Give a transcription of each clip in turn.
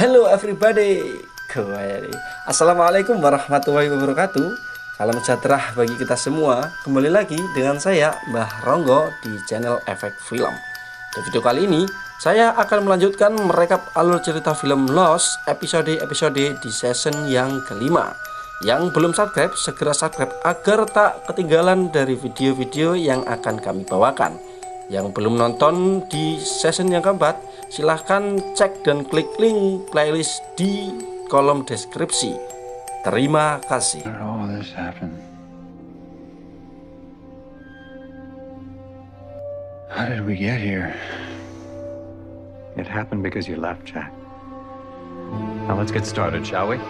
Hello everybody, Assalamualaikum warahmatullahi wabarakatuh. Salam sejahtera bagi kita semua. Kembali lagi dengan saya Mbah Ronggo di channel Efek Film. Di video kali ini saya akan melanjutkan merekap alur cerita film Lost episode-episode di season yang kelima. Yang belum subscribe, segera subscribe agar tak ketinggalan dari video-video yang akan kami bawakan. Yang belum nonton di season yang keempat, silahkan cek dan klik link playlist di kolom deskripsi. Terima kasih. How did we get here? It happened because you left, Jack. Now let's get started, shall we?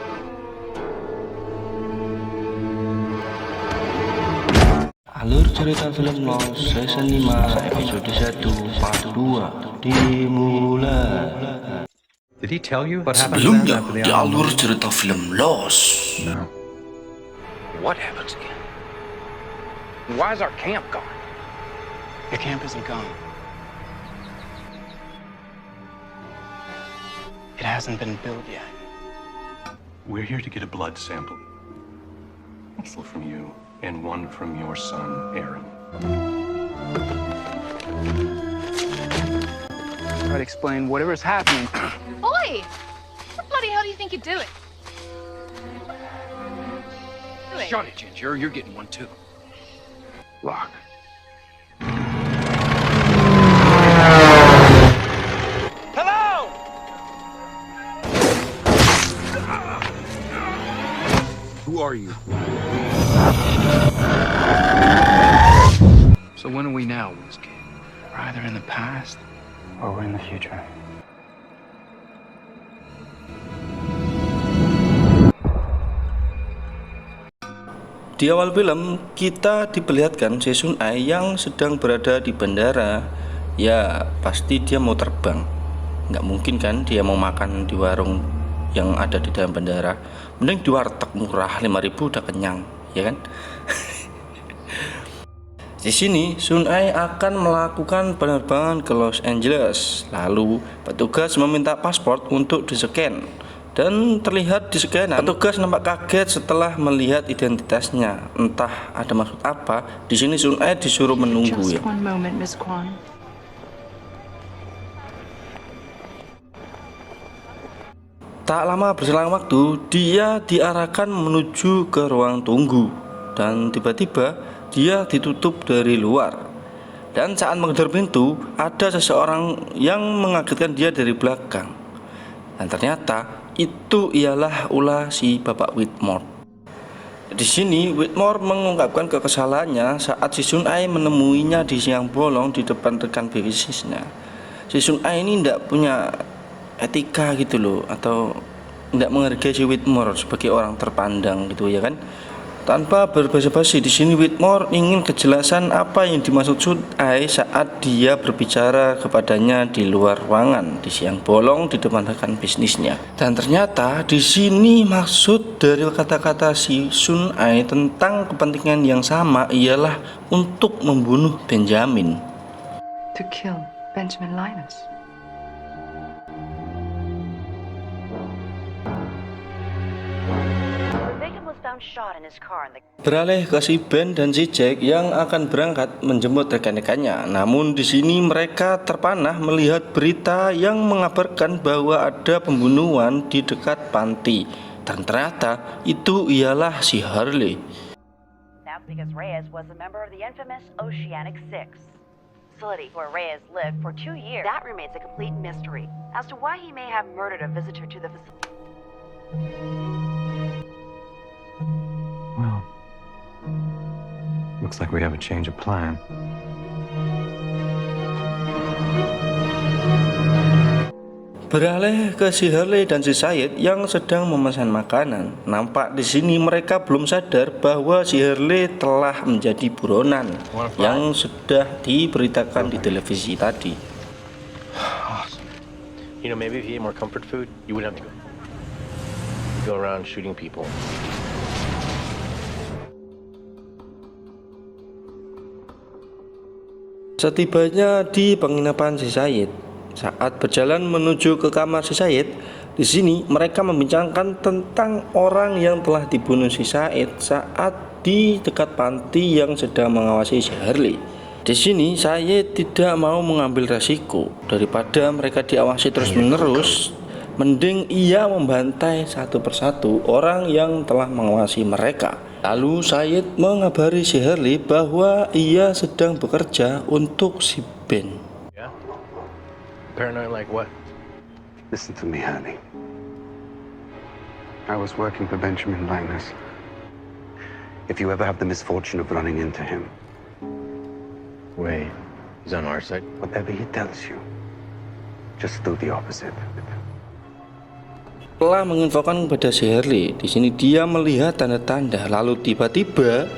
Alur cerita film Lost season 5 episode 1 part 2 dimulai. Did he tell you what happened Sebelumnya after the di alur cerita film Lost. No. What happens again? Why is our camp gone? The camp isn't gone. It hasn't been built yet. We're here to get a blood sample. One from you and one from your son, Aaron. Try to explain whatever's happening. Oi! What the bloody hell do you think you're doing? Shut it, Ginger. You're getting one too. Lock. Hello! Who are you? So when are we now, Whiskey? We're either in the past or we're in the future. Di awal film kita diperlihatkan Jae-sun Ai yang sedang berada di bandara. Ya pasti dia mau terbang. Nggak mungkin kan dia mau makan di warung yang ada di dalam bandara. Mending di warteg murah 5.000 udah kenyang, ya kan? Di sini Sun Ai akan melakukan penerbangan ke Los Angeles. Lalu petugas meminta paspor untuk di-scan. Dan terlihat di scanan petugas nampak kaget setelah melihat identitasnya. Entah ada maksud apa. Di sini Sun Ai disuruh menunggu ya. One moment, Miss Kwan. Tak lama berselang waktu, dia diarahkan menuju ke ruang tunggu. Dan tiba-tiba dia ditutup dari luar. Dan saat mengejar pintu, ada seseorang yang mengagetkan dia dari belakang. Dan ternyata itu ialah ulah si Bapak Whitmore. Di sini Whitmore mengungkapkan kekesalannya saat si Sun Ai menemuinya di siang bolong di depan rekan bisnisnya. Si Sun Ai ini tidak punya etika gitu loh, atau tidak menghargai si Whitmore sebagai orang terpandang gitu ya kan. Tanpa berbasa-basi, di sini Whitmore ingin kejelasan apa yang dimaksud Sun Ai saat dia berbicara kepadanya di luar ruangan di siang bolong di depan rekan bisnisnya. Dan ternyata di sini maksud dari kata-kata si Sun Ai tentang kepentingan yang sama ialah untuk membunuh Benjamin. To kill Benjamin Linus. Beralih ke si Ben dan si Jack yang akan berangkat menjemput rekan-rekannya. Namun di sini mereka terpanah melihat berita yang mengabarkan bahwa ada pembunuhan di dekat panti. Dan ternyata itu ialah si Harley. That's because Reyes was a member of the infamous Oceanic Six, facility where Reyes lived for 2 years. That remains a complete mystery as to why he may have murdered a visitor to the facility. Well, looks like we have a change of plan. Beralih ke si Harley dan si Syed yang sedang memesan makanan. Nampak di sini mereka belum sadar bahwa si Harley telah menjadi buronan yang sudah diberitakan di televisi tadi. Awesome. You know, maybe if you ate more comfort food, you wouldn't have to go. You go around shooting people. Setibanya di penginapan si Syed, saat berjalan menuju ke kamar si Syed, Di sini mereka membincangkan tentang orang yang telah dibunuh si Said saat di dekat panti yang sedang mengawasi si Harley. Di sini saya tidak mau mengambil resiko daripada mereka diawasi terus-menerus. Mending ia membantai satu persatu orang yang telah mengawasi mereka. Lalu Syed mengabari si Harley bahwa ia sedang bekerja untuk si Ben. Yeah? Paranoid like what? Listen to me, honey. I was working for Benjamin Linus. If you ever have the misfortune of running into him, Wait, he's on our side? whatever he tells you, just do the opposite. Telah menginfokan kepada si Harley. Di sini dia melihat tanda-tanda, lalu tiba-tiba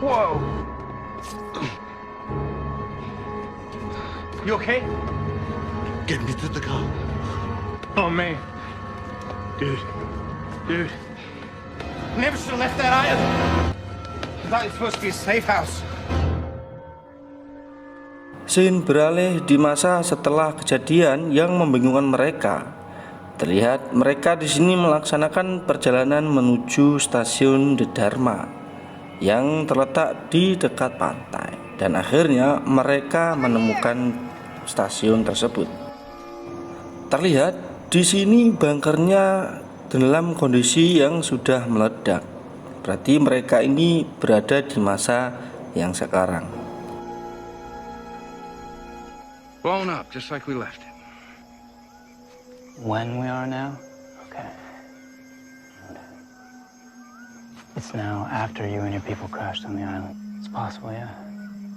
Whoa! You okay? Get me to the car. Oh, man. Dude. Never should have left that island. I thought it was supposed to be a safe house. scene beralih di masa setelah kejadian yang membingungkan mereka. Terlihat mereka di sini melaksanakan perjalanan menuju stasiun The Dharma yang terletak di dekat pantai, dan akhirnya mereka menemukan stasiun tersebut. Terlihat di sini bunkernya dalam kondisi yang sudah meledak. Berarti mereka ini berada di masa yang sekarang. Blown up, just like we left it. When we are now? Okay. It's now after you and your people crashed on the island. It's possible, yeah.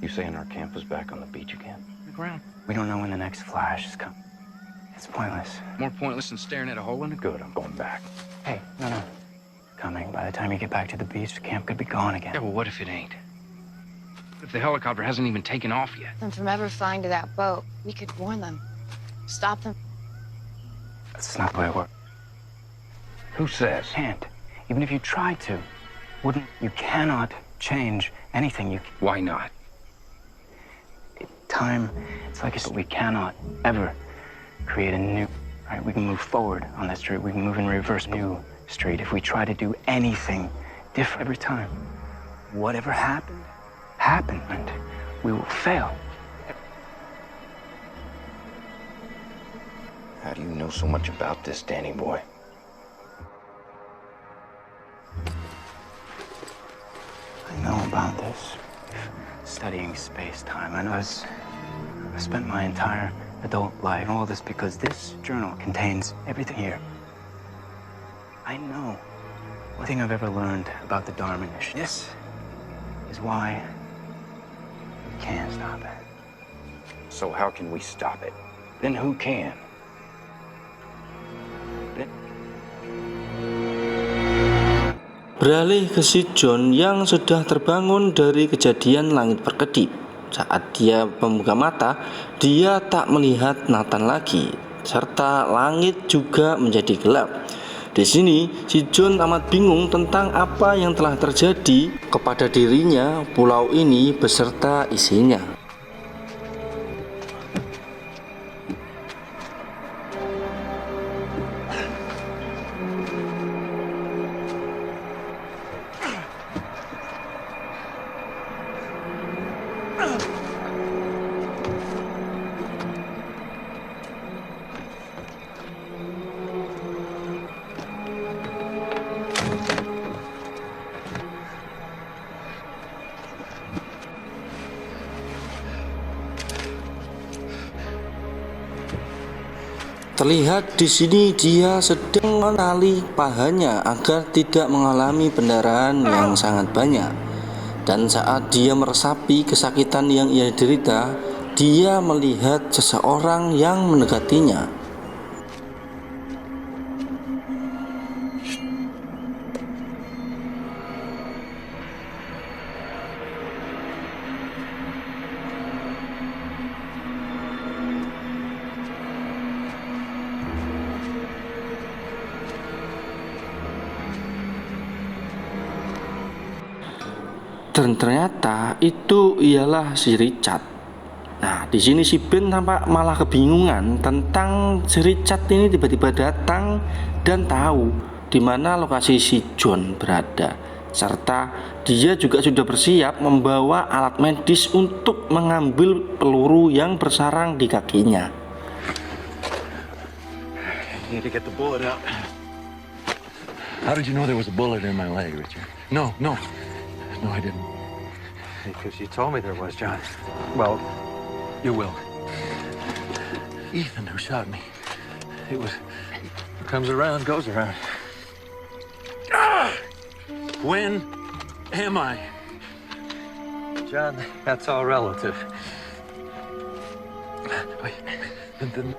You saying our camp is back on the beach again? The ground. We don't know when the next flash is coming. It's pointless. More pointless than staring at a hole in it? Good, I'm going back. Hey, no. Coming. By the time you get back to the beach, the camp could be gone again. Yeah, well, what if it ain't? What if the helicopter hasn't even taken off yet? Them from ever flying to that boat. We could warn them. Stop them. That's not the way it works. Who says? Can't. Even if you tried to. You cannot change anything. Why not? Time, it's like we cannot ever create a new, right? We can move forward on that street. We can move in reverse new street. If we try to do anything different every time, whatever happened, and we will fail. How do you know so much about this, Danny boy? I know about this. Studying space-time. I spent my entire adult life, all this because this journal contains everything here. I know one thing I've ever learned about the Dharma Initiative. This is why we can't stop it. So how can we stop it? Then who can? Beralih ke si John yang sudah terbangun dari kejadian langit berkedip. Saat dia membuka mata, dia tak melihat Nathan lagi, serta langit juga menjadi gelap. Di sini, si John amat bingung tentang apa yang telah terjadi kepada dirinya, pulau ini beserta isinya. Terlihat di sini dia sedang menali pahanya agar tidak mengalami pendarahan yang sangat banyak. Dan saat dia meresapi kesakitan yang ia derita, dia melihat seseorang yang mendekatinya. Dan ternyata itu ialah si Richard. Nah, di sini si Ben tampak malah kebingungan tentang si Richard ini tiba-tiba datang dan tahu di mana lokasi si John berada, serta dia juga sudah bersiap membawa alat medis untuk mengambil peluru yang bersarang di kakinya. You need to get the bullet out. How did you know there was a bullet in my leg, Richard? No, I didn't. Because you told me there was, John. Well, You will. Ethan, who shot me. It was. What comes around goes around. When am I? John, that's all relative. Wait, the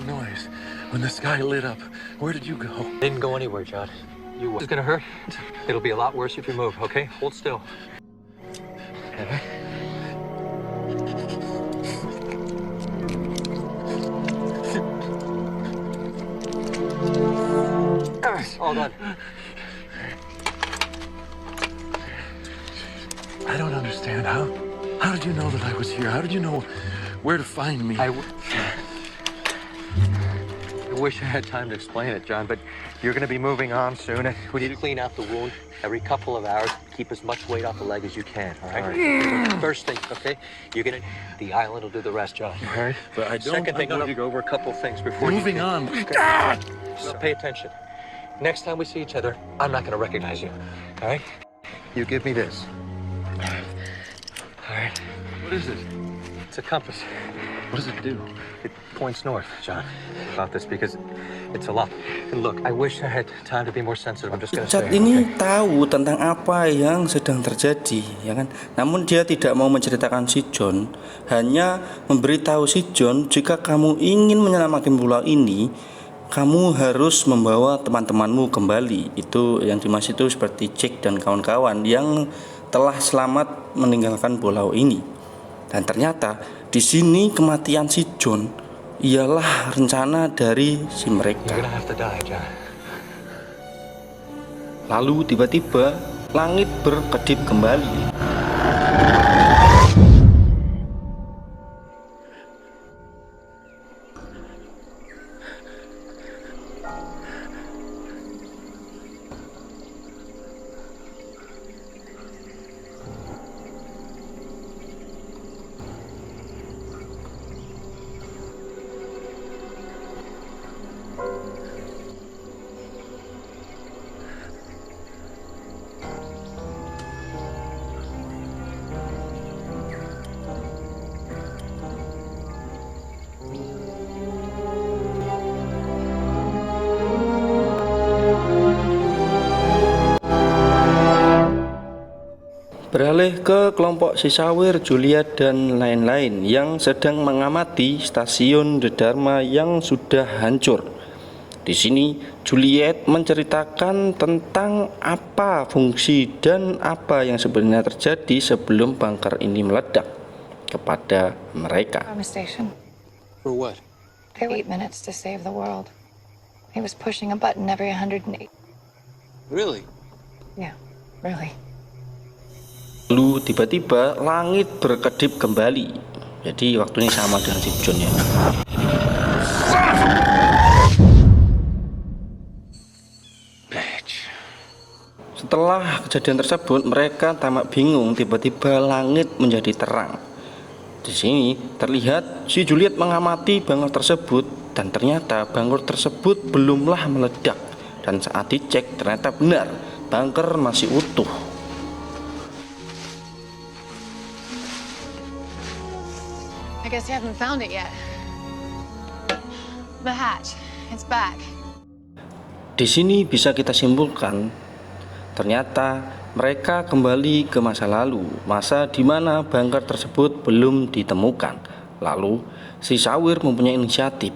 noise. When the sky lit up, where did you go? Didn't go anywhere, John. You were. It's gonna hurt. It'll be a lot worse if you move, okay? Hold still. All done. I don't understand. How did you know that I was here? How did you know where to find me? I wish I had time to explain it, John, but you're going to be moving on soon, and we need to clean out the wound every couple of hours. Keep as much weight off the leg as you can, all right? First thing, okay? You're going to... The island will do the rest, John, all right? But I don't... Second thing, I need to go over a couple things before Moving you... on. So pay attention. Next time we see each other, I'm not going to recognize you, all right? You give me this. All right? What is it? It's a compass. What does it do? It points north, John. About this because it's a lot. And look, I wish I had time to be more sensitive. I'm just going to say. Richard ini tahu tentang apa yang sedang terjadi, ya kan? Namun dia tidak mau menceritakan si John, hanya memberitahu si John, jika kamu ingin menyelamatkan pulau ini, kamu harus membawa teman-temanmu kembali. Itu yang dimaksud itu seperti Jack dan kawan-kawan yang telah selamat meninggalkan pulau ini. Dan ternyata di sini kematian si John ialah rencana dari si mereka. Lalu tiba-tiba langit berkedip kembali. Beralih ke kelompok si Sawir, Juliet, dan lain-lain yang sedang mengamati stasiun The Dharma yang sudah hancur. Di sini Juliet menceritakan tentang apa fungsi dan apa yang sebenarnya terjadi sebelum bunker ini meledak kepada mereka. From a station. For what? 8 minutes to save the world. He was pushing a button every 108. Really? Yeah, really. Lalu tiba-tiba langit berkedip kembali. Jadi waktunya sama dengan si John ya. Setelah kejadian tersebut, mereka tamak bingung. Tiba-tiba langit menjadi terang. Di sini terlihat si Juliet mengamati bunker tersebut, dan ternyata bunker tersebut belumlah meledak. Dan saat dicek ternyata benar, bunker masih utuh. I guess you haven't found it yet. The hatch. It's back. Di sini bisa kita simpulkan, ternyata mereka kembali ke masa lalu, masa di mana bunker tersebut belum ditemukan. Lalu, si Sawir mempunyai inisiatif.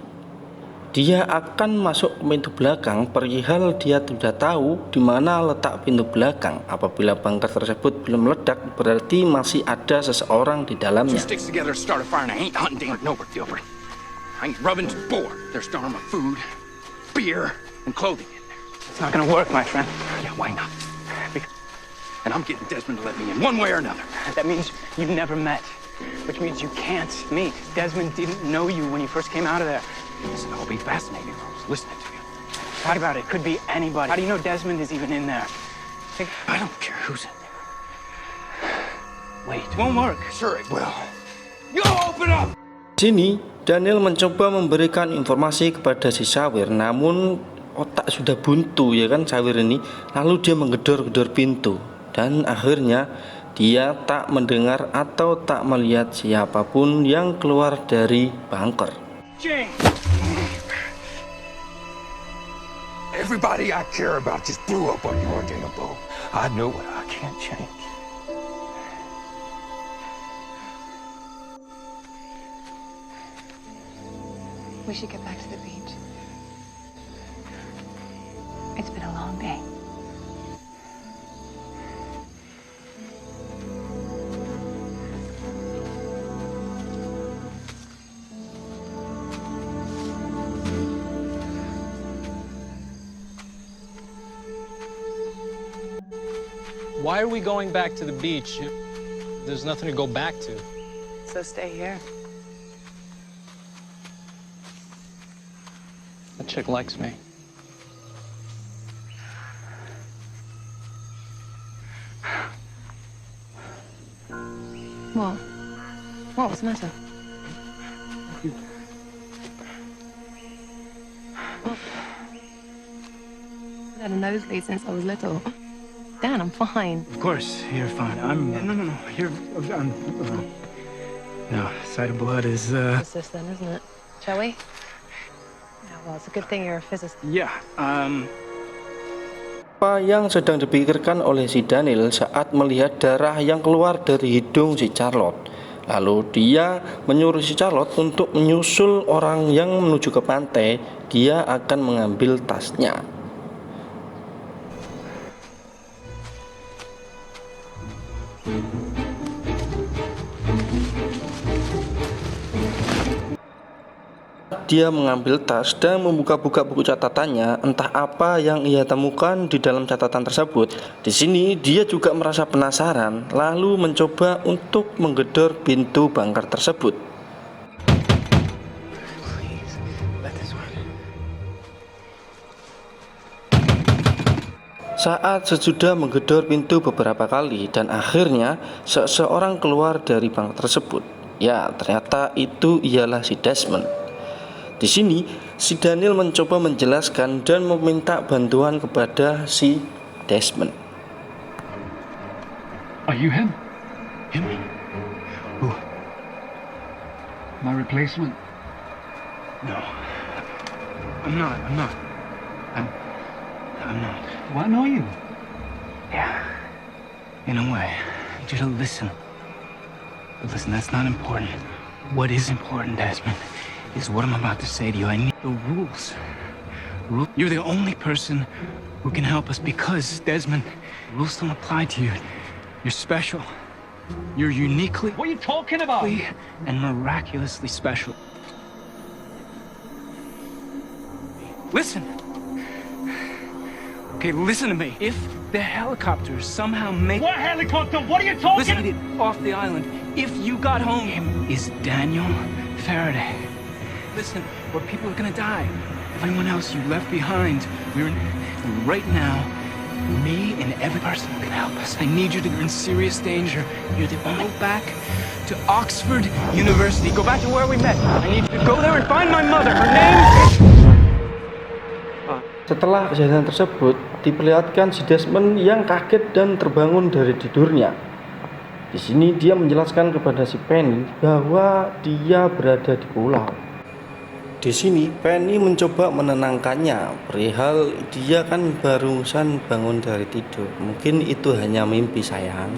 Dia akan masuk ke pintu belakang, perihal dia sudah tahu di mana letak pintu belakang. Apabila bunker tersebut belum meledak, berarti masih ada seseorang di dalamnya. Sticks together to start a fire, and I ain't hunting damn nowhere, Gilbert. I ain't rubbing to bore. There's storing my food, beer, and clothing in there. It's not gonna work, my friend. Yeah, why not? And I'm getting Desmond to let me in, one way or another. That means you never met, which means you can't meet. Desmond didn't know you when you first came out of there. Listen, I'll be fascinated if I was listening to you. Talk about it. Could be anybody. How do you know Desmond is even in there? I don't care who's in there. Wait. It won't work. Sure it will. You open up! Sini, Daniel mencoba memberikan informasi kepada si Sawir, namun otak sudah buntu ya kan Sawir ini. Lalu dia menggedor-gedor pintu dan akhirnya dia tak mendengar atau tak melihat siapapun yang keluar dari bunker. James! Everybody I care about just blew up on your damn boat. I know what I can't change. We should get back to the beach. It's been a long day. Why are we going back to the beach? There's nothing to go back to. So stay here. That chick likes me. What? What's the matter? I've had a nosebleed since I was little. Dan, I'm fine. Of course, you're fine. No. You're. No, sight of blood is. It's this then, isn't it? Shall we? Yeah, well, it's a good thing you're a physicist. Yeah. Apa yang sedang dipikirkan oleh si Daniel saat melihat darah yang keluar dari hidung si Charlotte? Lalu dia menyuruh si Charlotte untuk menyusul orang yang menuju ke pantai. Dia akan mengambil tasnya. Dia mengambil tas dan membuka-buka buku catatannya. Entah apa yang ia temukan di dalam catatan tersebut. Di sini dia juga merasa penasaran, lalu mencoba untuk menggedor pintu bunker tersebut. Saat sesudah menggedor pintu beberapa kali dan akhirnya seseorang keluar dari bunker tersebut. Ya, ternyata itu ialah si Desmond. Di sini, si Daniel mencoba menjelaskan dan meminta bantuan kepada si Desmond. Are you him? Him? Who? My replacement? No. I'm not. I'm not. Well, I know you. Yeah. In a way. I need you to listen. But listen, that's not important. What is important, Desmond, is what I'm about to say to you. I need the rules. You're the only person who can help us because, Desmond, rules don't apply to you. You're special. You're uniquely... What are you talking about? And miraculously special. Listen. Okay, listen to me. If the helicopters somehow make... What helicopter? What are you talking Listen, off the island. If you got home, him is Daniel Faraday. Listen, where people are gonna die. Everyone else you left behind. Right now, me and every person who can help us. I need you to. You're in serious danger. You're the only. Go back to Oxford University. Go back to where we met. I need you to go there and find my mother. Her name. Setelah kejadian tersebut, diperlihatkan si Desmond yang kaget dan terbangun dari tidurnya. Di sini dia menjelaskan kepada si Penny bahwa dia berada di pulau. Di sini Penny mencoba menenangkannya perihal dia kan barusan bangun dari tidur. Mungkin itu hanya mimpi sayang.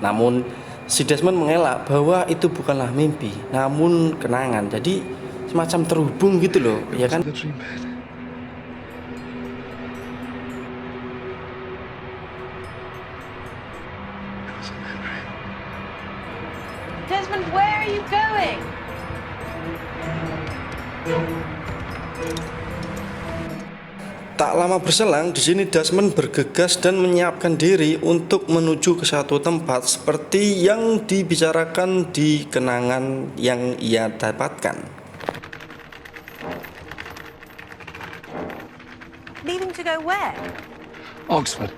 Namun si Desmond mengelak bahwa itu bukanlah mimpi, namun kenangan. Jadi semacam terhubung gitu loh, ya kan? Desmond, where are you going? Tak lama berselang, di sini Desmond bergegas dan menyiapkan diri untuk menuju ke satu tempat seperti yang dibicarakan di kenangan yang ia dapatkan. Leaving to go where? Oxford.